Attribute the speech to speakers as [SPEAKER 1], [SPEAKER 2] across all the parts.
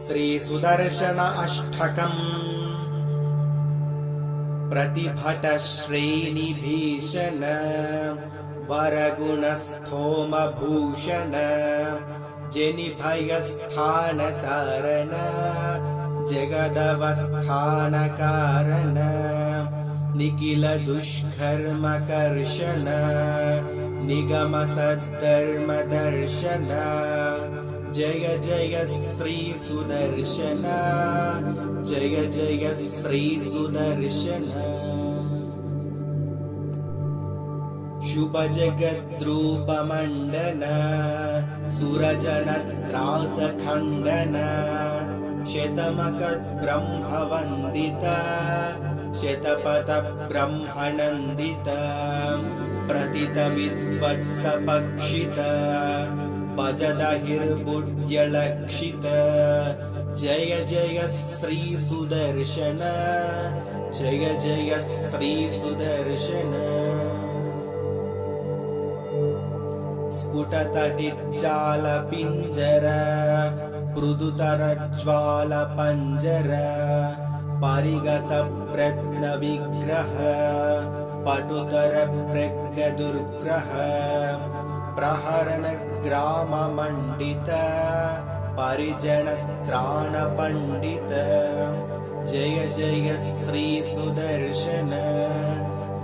[SPEAKER 1] श्रीसुदर्शन अष्टकम् प्रतिभट श्रेणिभीषण वरगुणस्थोमभूषण जनिभयस्थान तारण जगदवस्थानकारण निखिल दुष्कर्मकर्षण निगम सद्धर्म दर्शन जय जय श्री सुदर्शन जय जय श्री सुदर्शन शुभ जगद्रूपमण्डन सुरजनत्रास खण्डन शतमकब्रह्मवन्दित शतपथ ब्रह्मनन्दित प्रतित विद्वत्सपक्षित भजदहिर्बुद्ध्यलक्षित जय जय श्री सुदर्शन जय जय श्री सुदर्शन स्फुटतटिज्जालपिञ्जर मृदुतरज्वालपञ्जर परिगतप्रज्ञविग्रह पटुतरप्रज्ञदुर्ग्रह प्रहरणग्राममण्डित परिजनत्राणपण्डित जय जय श्री सुदर्शन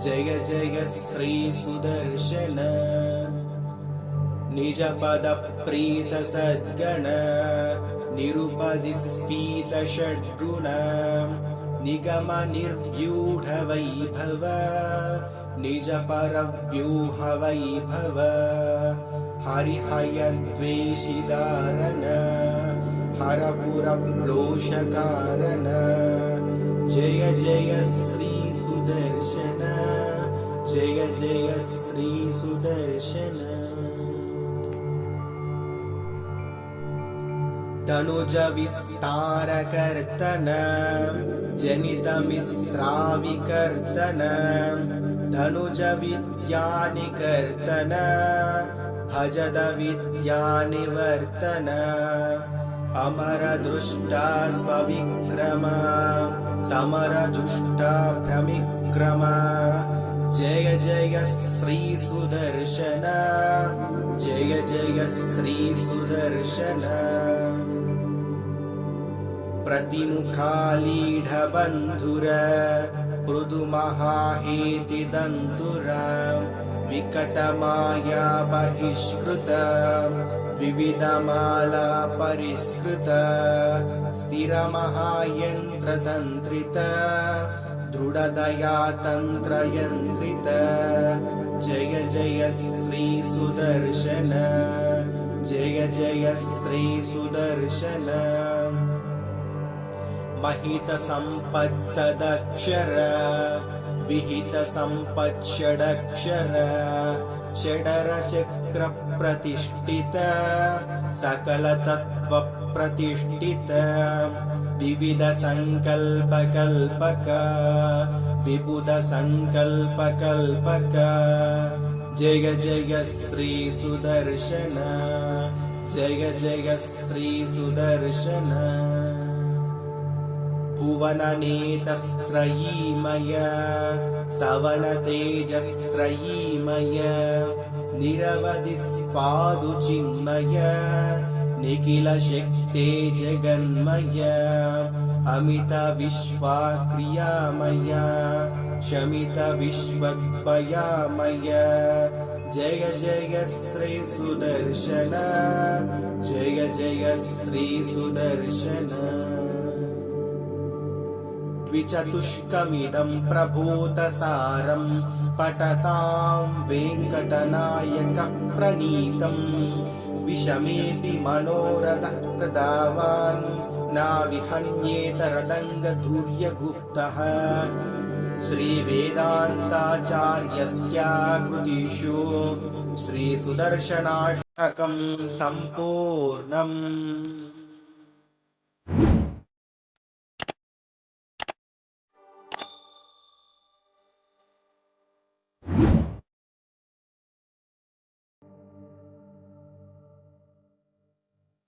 [SPEAKER 1] जय जय श्री सुदर्शन निजपद प्रीत सद्गण निरुपदिस्फीत षड्गुण निगम निर्व्यूढ वैभव निज परव्यूह वैभव हरिहय द्वेषिदारण हरपुरक्लोशकारण जय जय श्री सुदर्शन जय जय श्री सुदर्शन तनुज विस्तार कर्तन जनित मिश्राविकर्तन धनुज विद्यानिकर्तन भजद विद्यानिवर्तन अमर दृष्टा स्वविक्रम समर जुष्टा भ्रमिक्रम जय जय श्री सुदर्शन जय जय श्री सुदर्शन प्रतिमुखालीढबन्धुर मृदुमहाहेतिदन्तुर विकटमाया बहिष्कृत विविधमाला परिष्कृत स्थिरमहायन्त्रतन्त्रित दृढदया तन्त्रयन्त्रित जय जय श्री सुदर्शन जय जय श्री सुदर्शन महित संपत्सदक्षर विहित संपत्षडक्षर षडर चक्र प्रतिष्ठित सकल तत्व प्रतिष्ठित विविध संकल्प कल्पक विबुध संकल्प कल्पक जय जय श्री सुदर्शन जय जय श्री सुदर्शन भुवननेतस्त्रयीमय सवनतेजस्त्रयीमय निरवधि स्वादुचिन्मय निखिल शक्ते जगन्मय अमित विश्वाक्रियामय शमित विश्वद्भयामय जय जय श्री सुदर्शन जय जय श्री सुदर्शन द्विचतुष्कमिदं प्रभूतसारं पठतां वेङ्कटनायक प्रणीतं विषमेऽपि मनोरथः प्रदावान् नाविहन्येत रदङ्गधुर्यगुप्तः श्रीवेदान्ताचार्यस्याकृतिषु श्रीसुदर्शनाष्टकं सम्पूर्णम्।